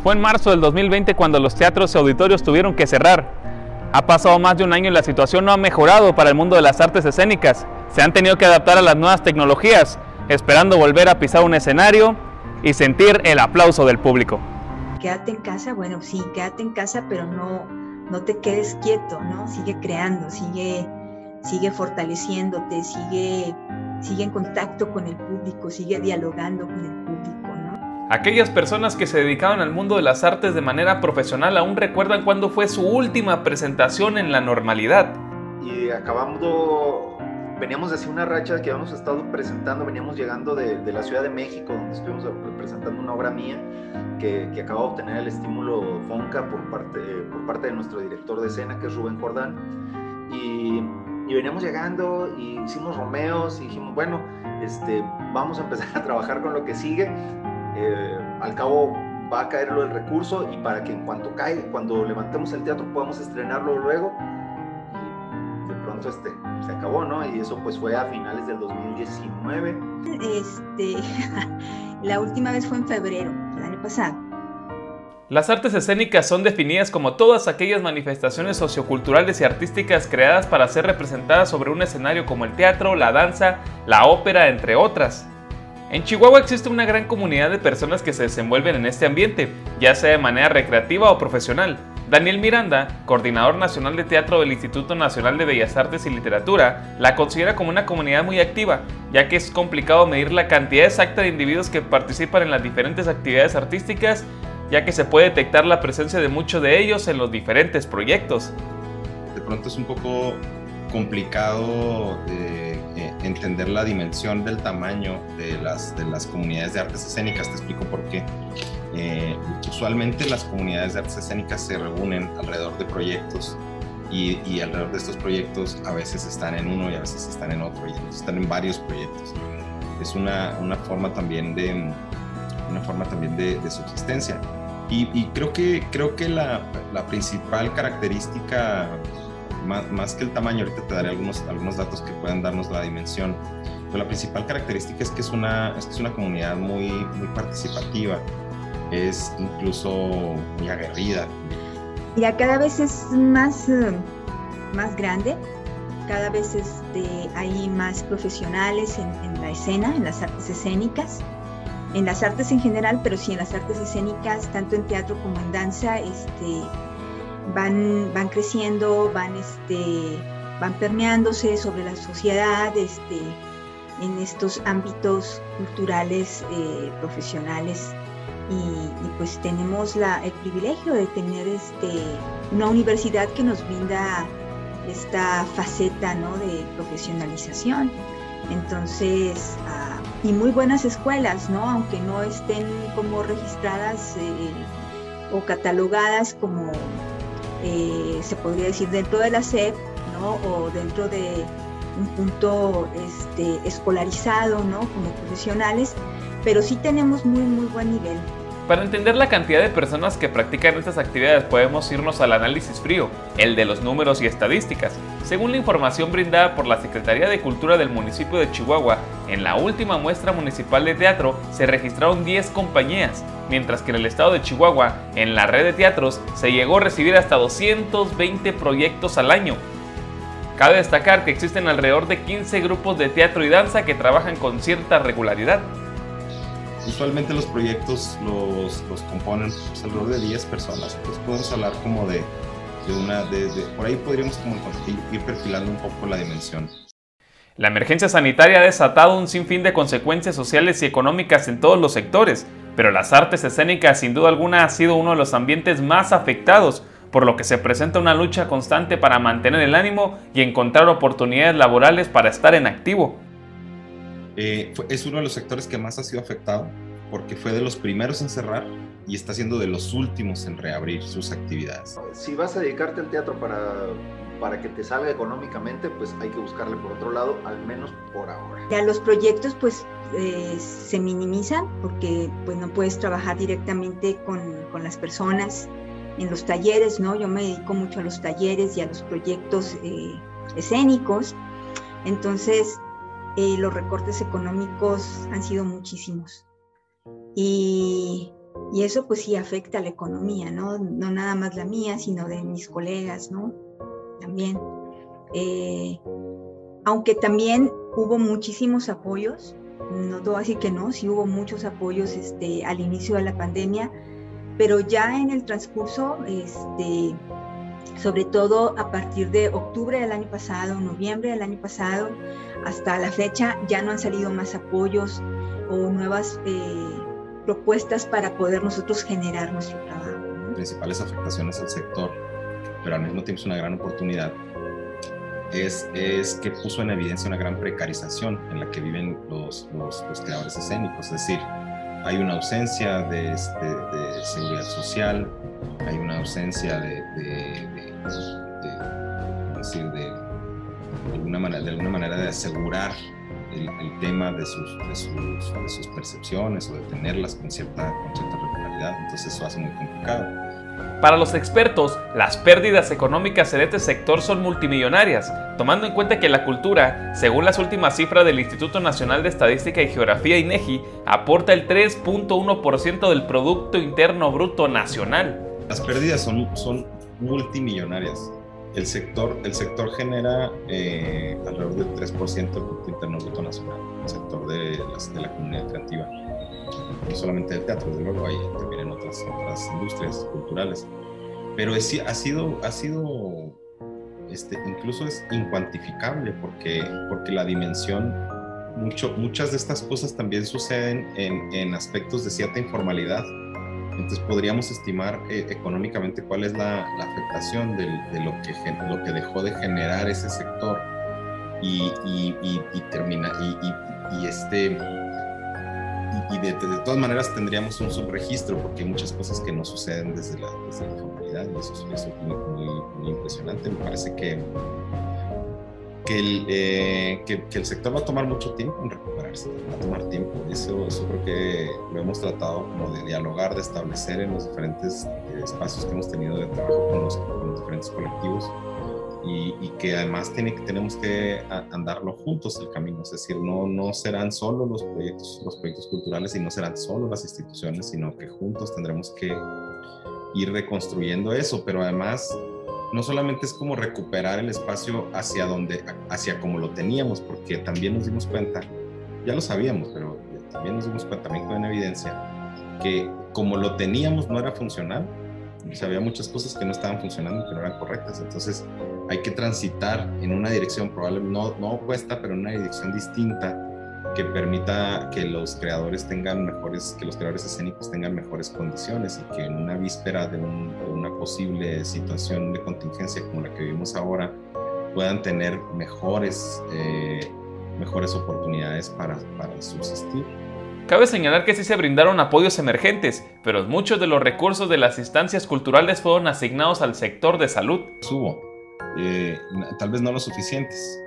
Fue en marzo del 2020 cuando los teatros y auditorios tuvieron que cerrar. Ha pasado más de un año y la situación no ha mejorado para el mundo de las artes escénicas. Se han tenido que adaptar a las nuevas tecnologías, esperando volver a pisar un escenario y sentir el aplauso del público. Quédate en casa, bueno, sí, quédate en casa, pero no te quedes quieto, ¿no? Sigue creando, sigue fortaleciéndote, sigue en contacto con el público, sigue dialogando con el público, ¿no? Aquellas personas que se dedicaban al mundo de las artes de manera profesional aún recuerdan cuándo fue su última presentación en la normalidad. Y veníamos de hacer una racha que habíamos estado presentando, veníamos llegando de la Ciudad de México, donde estuvimos presentando una obra mía que acaba de obtener el estímulo FONCA por parte de nuestro director de escena, que es Rubén Jordán. Y veníamos llegando y hicimos romeos y dijimos, bueno, vamos a empezar a trabajar con lo que sigue. Al cabo va a caer el recurso y para que en cuanto caiga, cuando levantemos el teatro podamos estrenarlo luego. Y de pronto se acabó, ¿no? Y eso pues fue a finales del 2019. La última vez fue en febrero del año pasado. Las artes escénicas son definidas como todas aquellas manifestaciones socioculturales y artísticas creadas para ser representadas sobre un escenario como el teatro, la danza, la ópera, entre otras. En Chihuahua existe una gran comunidad de personas que se desenvuelven en este ambiente, ya sea de manera recreativa o profesional. Daniel Miranda, coordinador nacional de teatro del Instituto Nacional de Bellas Artes y Literatura, la considera como una comunidad muy activa, ya que es complicado medir la cantidad exacta de individuos que participan en las diferentes actividades artísticas, ya que se puede detectar la presencia de muchos de ellos en los diferentes proyectos. De pronto es un poco complicado entender la dimensión del tamaño de las comunidades de artes escénicas. Te explico por qué. Usualmente las comunidades de artes escénicas se reúnen alrededor de proyectos y alrededor de estos proyectos a veces están en uno y a veces están en otro, y están en varios proyectos. Es una forma también de subsistencia. Y creo que la principal característica, más que el tamaño, ahorita te daré algunos datos que puedan darnos la dimensión, pero la principal característica es que es una comunidad muy, muy participativa, es incluso muy aguerrida. Mira, cada vez es más grande, cada vez hay más profesionales en la escena, en las artes escénicas, en las artes en general, pero sí en las artes escénicas, tanto en teatro como en danza, van creciendo, van permeándose sobre la sociedad, en estos ámbitos culturales, profesionales, y pues tenemos el privilegio de tener una universidad que nos brinda esta faceta, ¿no?, de profesionalización. Entonces, y muy buenas escuelas, ¿no?, aunque no estén como registradas o catalogadas como se podría decir dentro de la SEP, ¿no?, o dentro de un punto escolarizado, ¿no?, como profesionales, pero sí tenemos muy, muy buen nivel. Para entender la cantidad de personas que practican estas actividades podemos irnos al análisis frío, el de los números y estadísticas. Según la información brindada por la Secretaría de Cultura del municipio de Chihuahua, en la última muestra municipal de teatro se registraron 10 compañías, mientras que en el estado de Chihuahua, en la red de teatros, se llegó a recibir hasta 220 proyectos al año. Cabe destacar que existen alrededor de 15 grupos de teatro y danza que trabajan con cierta regularidad. Usualmente los proyectos los componen alrededor de 10 personas, entonces podemos hablar como de por ahí podríamos como ir perfilando un poco la dimensión. La emergencia sanitaria ha desatado un sinfín de consecuencias sociales y económicas en todos los sectores, pero las artes escénicas sin duda alguna ha sido uno de los ambientes más afectados, por lo que se presenta una lucha constante para mantener el ánimo y encontrar oportunidades laborales para estar en activo. Es uno de los sectores que más ha sido afectado porque fue de los primeros en cerrar y está siendo de los últimos en reabrir sus actividades. Si vas a dedicarte al teatro para que te salga económicamente, pues hay que buscarle por otro lado, al menos por ahora. Ya los proyectos pues se minimizan porque pues no puedes trabajar directamente con las personas en los talleres, ¿no? Yo me dedico mucho a los talleres y a los proyectos escénicos, entonces los recortes económicos han sido muchísimos. Y Y eso pues sí afecta a la economía, ¿no? No nada más la mía, sino de mis colegas, ¿no? También. Aunque también hubo muchísimos apoyos, no te voy a decir que no, sí hubo muchos apoyos al inicio de la pandemia, pero ya en el transcurso, sobre todo a partir de octubre del año pasado, noviembre del año pasado, hasta la fecha ya no han salido más apoyos o nuevas propuestas para poder nosotros generar nuestro trabajo, ¿no? Principales afectaciones al sector, pero al mismo tiempo es una gran oportunidad, es que puso en evidencia una gran precarización en la que viven los creadores escénicos. Es decir, hay una ausencia de seguridad social, hay una ausencia de alguna manera de asegurar el tema de sus percepciones o de tenerlas con cierta regularidad. Entonces eso hace muy complicado. Para los expertos, las pérdidas económicas en este sector son multimillonarias, tomando en cuenta que la cultura, según las últimas cifras del Instituto Nacional de Estadística y Geografía INEGI, aporta el 3.1% del Producto Interno Bruto Nacional. Las pérdidas son multimillonarias. El sector genera alrededor del 3% del Producto Interno Bruto Nacional, el sector de la comunidad creativa. No solamente del teatro, desde luego, hay también en otras industrias culturales. Pero ha sido incluso es incuantificable porque la dimensión, muchas de estas cosas también suceden en aspectos de cierta informalidad. Entonces podríamos estimar económicamente cuál es la afectación de lo que dejó de generar ese sector y de todas maneras tendríamos un subregistro porque hay muchas cosas que no suceden desde la informalidad y eso es muy impresionante. Me parece que el sector va a tomar mucho tiempo en recuperarse, va a tomar tiempo. Eso creo que lo hemos tratado como de dialogar, de establecer en los diferentes espacios que hemos tenido de trabajo con los diferentes colectivos y que además tenemos que andarlo juntos el camino. Es decir, no serán solo los proyectos culturales y no serán solo las instituciones, sino que juntos tendremos que ir reconstruyendo eso, pero además no solamente es como recuperar el espacio hacia como lo teníamos, porque también nos dimos cuenta, ya lo sabíamos, pero también nos dimos cuenta, también con evidencia, que como lo teníamos no era funcional. O sea, había muchas cosas que no estaban funcionando y que no eran correctas. Entonces hay que transitar en una dirección probablemente no opuesta, pero en una dirección distinta que permita que los creadores escénicos tengan mejores condiciones y que en una víspera de una posible situación de contingencia como la que vivimos ahora puedan tener mejores oportunidades para subsistir. Cabe señalar que sí se brindaron apoyos emergentes, pero muchos de los recursos de las instancias culturales fueron asignados al sector de salud. Hubo, tal vez no los suficientes,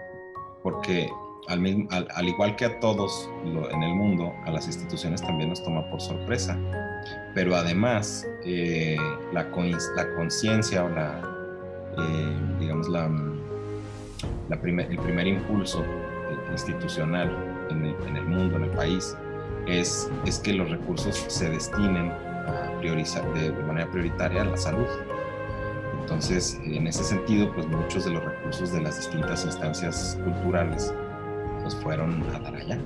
porque al igual que a todos en el mundo, a las instituciones también nos toma por sorpresa. Pero además, la conciencia o el primer impulso institucional en el mundo, en el país, es que los recursos se destinen a priorizar de manera prioritaria a la salud. Entonces, en ese sentido, pues muchos de los recursos de las distintas instancias culturales pues fueron a dar allá,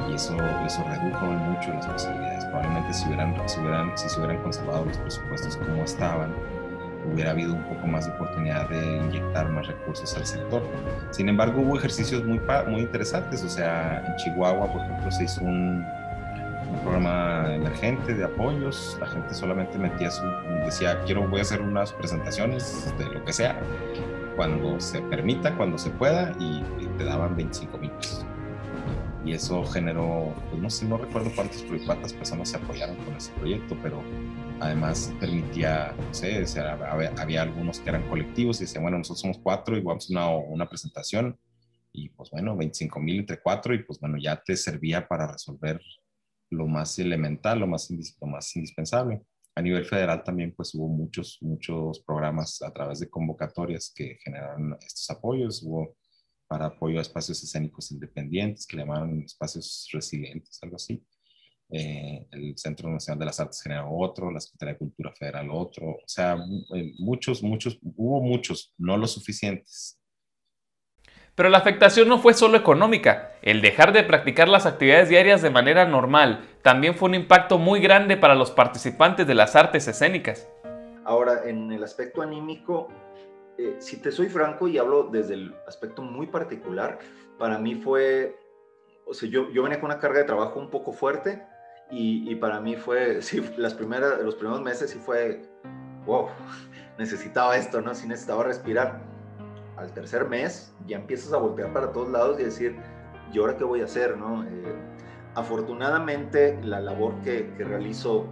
y eso redujo mucho las posibilidades. Probablemente si se hubieran conservado los presupuestos como estaban, hubiera habido un poco más de oportunidad de inyectar más recursos al sector. Sin embargo, hubo ejercicios muy interesantes. O sea, en Chihuahua, por ejemplo, se hizo un programa emergente de apoyos. La gente solamente decía, voy a hacer unas presentaciones de lo que sea, cuando se permita, cuando se pueda, y te daban 25,000 pesos. Y eso generó, pues no recuerdo cuántas personas se apoyaron con ese proyecto, pero además permitía, no sé, o sea, había algunos que eran colectivos y decían, bueno, nosotros somos 4 y vamos a una presentación, y pues bueno, 25,000 entre 4, y pues bueno, ya te servía para resolver lo más elemental, lo más indispensable. A nivel federal también pues hubo muchos programas a través de convocatorias que generaron estos apoyos. Hubo para apoyo a espacios escénicos independientes, que le llamaban espacios resilientes, algo así. el Centro Nacional de las Artes generó otro, la Secretaría de Cultura Federal otro, o sea, hubo muchos, no los suficientes. Pero la afectación no fue solo económica. El dejar de practicar las actividades diarias de manera normal también fue un impacto muy grande para los participantes de las artes escénicas. Ahora, en el aspecto anímico, si te soy franco y hablo desde el aspecto muy particular, para mí fue, o sea, yo venía con una carga de trabajo un poco fuerte y para mí fue, sí, los primeros meses sí fue, wow, necesitaba esto, ¿no? Sí necesitaba respirar. Al tercer mes ya empiezas a voltear para todos lados y decir, ¿y ahora qué voy a hacer, no? Afortunadamente, la labor que realizo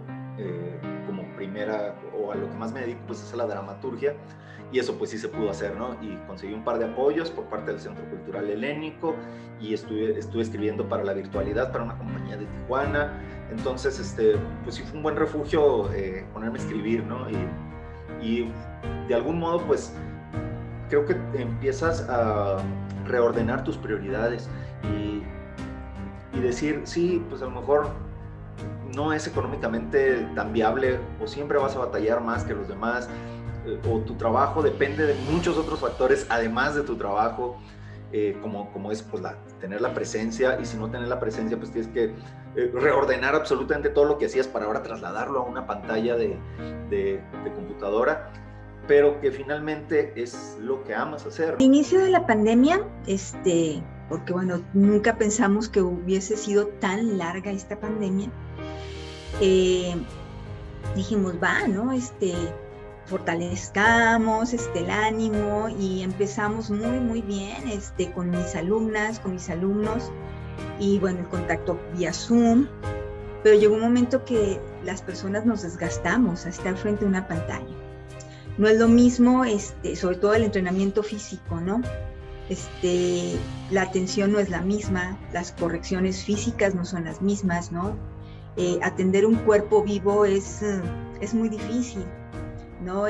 como primera, o a lo que más me dedico, pues es a la dramaturgia, y eso pues sí se pudo hacer, ¿no? Y conseguí un par de apoyos por parte del Centro Cultural Helénico, y estuve escribiendo para la virtualidad, para una compañía de Tijuana. Entonces, pues sí fue un buen refugio ponerme a escribir, ¿no? Y de algún modo, pues, creo que empiezas a reordenar tus prioridades y decir, sí, pues a lo mejor no es económicamente tan viable, o siempre vas a batallar más que los demás, o tu trabajo depende de muchos otros factores además de tu trabajo, como es pues tener la presencia, y si no tener la presencia pues tienes que reordenar absolutamente todo lo que hacías para ahora trasladarlo a una pantalla de computadora, pero que finalmente es lo que amas hacer. Al inicio de la pandemia, porque bueno, nunca pensamos que hubiese sido tan larga esta pandemia, dijimos, ¿no? Fortalezcamos el ánimo, y empezamos muy, muy bien con mis alumnas, con mis alumnos, y bueno, el contacto vía Zoom, pero llegó un momento que las personas nos desgastamos a estar frente a una pantalla. No es lo mismo, sobre todo el entrenamiento físico, ¿no? La atención no es la misma, las correcciones físicas no son las mismas, ¿no? Atender un cuerpo vivo es muy difícil, ¿no?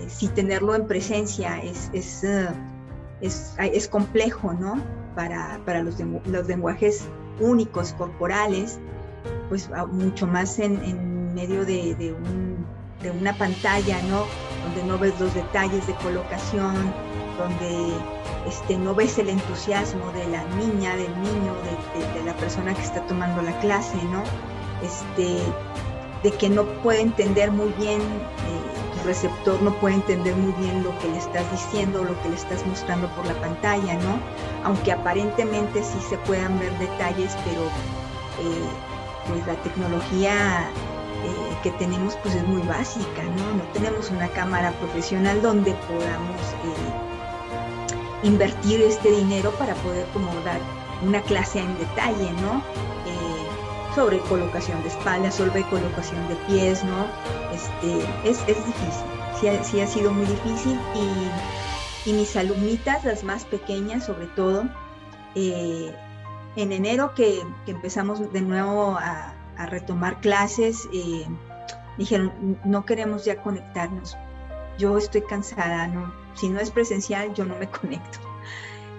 Si tenerlo en presencia es complejo, ¿no? Para los lenguajes únicos, corporales, pues mucho más en medio de una pantalla, ¿no? Donde no ves los detalles de colocación, donde no ves el entusiasmo de la niña, del niño, de la persona que está tomando la clase, ¿no? De que no puede entender muy bien, tu receptor no puede entender muy bien lo que le estás diciendo, lo que le estás mostrando por la pantalla, ¿no? Aunque aparentemente sí se puedan ver detalles, pero pues la tecnología que tenemos pues es muy básica, ¿no? No tenemos una cámara profesional donde podamos invertir este dinero para poder como dar una clase en detalle, ¿no? Sobre colocación de espalda, sobre colocación de pies, ¿no? Es difícil, sí ha sido muy difícil, y mis alumnitas, las más pequeñas sobre todo, en enero que empezamos de nuevo a retomar clases, dijeron, no queremos ya conectarnos, yo estoy cansada, ¿no? Si no es presencial, yo no me conecto.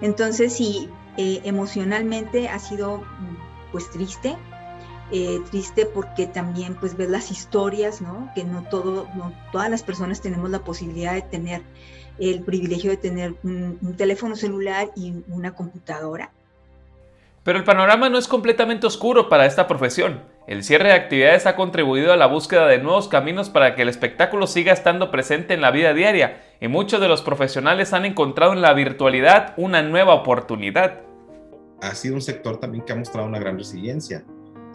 Entonces, sí, emocionalmente ha sido pues triste porque también pues ves las historias, ¿no? Que no todas las personas tenemos la posibilidad de tener el privilegio de tener un teléfono celular y una computadora. Pero el panorama no es completamente oscuro para esta profesión. El cierre de actividades ha contribuido a la búsqueda de nuevos caminos para que el espectáculo siga estando presente en la vida diaria, y muchos de los profesionales han encontrado en la virtualidad una nueva oportunidad. Ha sido un sector también que ha mostrado una gran resiliencia.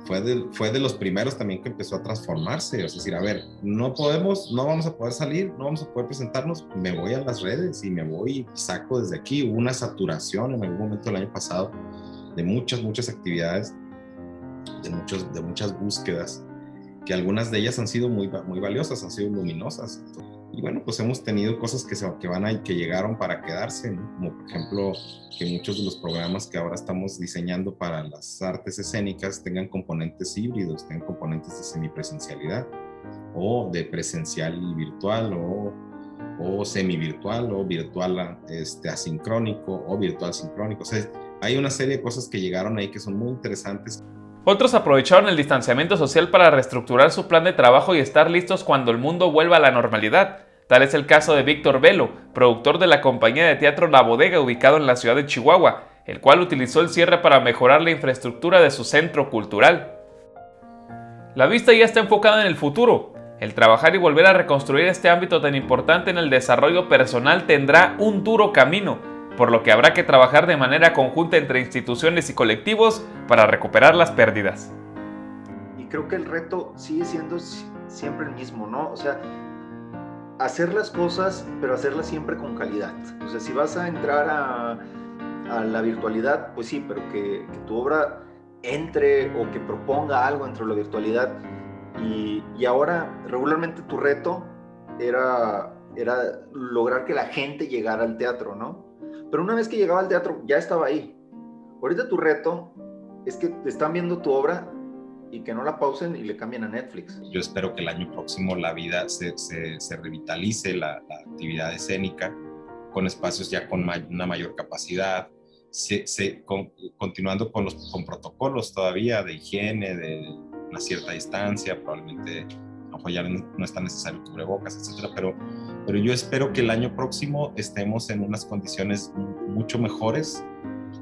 Fue de los primeros también que empezó a transformarse, es decir, a ver, no vamos a poder salir, no vamos a poder presentarnos, me voy a las redes y me voy y saco desde aquí. Hubo una saturación en algún momento del año pasado de muchas actividades, de muchas búsquedas, que algunas de ellas han sido muy valiosas, han sido luminosas. Y bueno, pues hemos tenido cosas que llegaron para quedarse, ¿no? Como por ejemplo, que muchos de los programas que ahora estamos diseñando para las artes escénicas tengan componentes híbridos, tengan componentes de semipresencialidad, o de presencial y virtual, o semivirtual, o virtual asincrónico, o virtual sincrónico. O sea, hay una serie de cosas que llegaron ahí que son muy interesantes. Otros aprovecharon el distanciamiento social para reestructurar su plan de trabajo y estar listos cuando el mundo vuelva a la normalidad. Tal es el caso de Víctor Velo, productor de la compañía de teatro La Bodega, ubicado en la ciudad de Chihuahua, el cual utilizó el cierre para mejorar la infraestructura de su centro cultural. La vista ya está enfocada en el futuro. El trabajar y volver a reconstruir este ámbito tan importante en el desarrollo personal tendrá un duro camino, por lo que habrá que trabajar de manera conjunta entre instituciones y colectivos para recuperar las pérdidas. Y creo que el reto sigue siendo siempre el mismo, ¿no? O sea, hacer las cosas, pero hacerlas siempre con calidad. O sea, si vas a entrar a la virtualidad, pues sí, pero que tu obra entre o que proponga algo dentro de la virtualidad. Y ahora, regularmente tu reto era lograr que la gente llegara al teatro, ¿no? Pero una vez que llegaba al teatro, ya estaba ahí. Ahorita tu reto es que te están viendo tu obra y que no la pausen y le cambien a Netflix. Yo espero que el año próximo la vida se revitalice, la actividad escénica, con espacios ya con una mayor capacidad, continuando con protocolos todavía de higiene, de una cierta distancia, probablemente a lo mejor ya no es tan necesario cubrebocas, etcétera, pero yo espero que el año próximo estemos en unas condiciones mucho mejores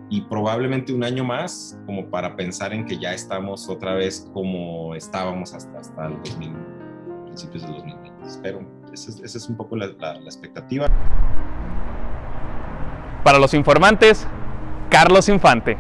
y probablemente un año más como para pensar en que ya estamos otra vez como estábamos hasta el principios del 2020. Espero, esa es un poco la expectativa. Para los informantes, Carlos Infante.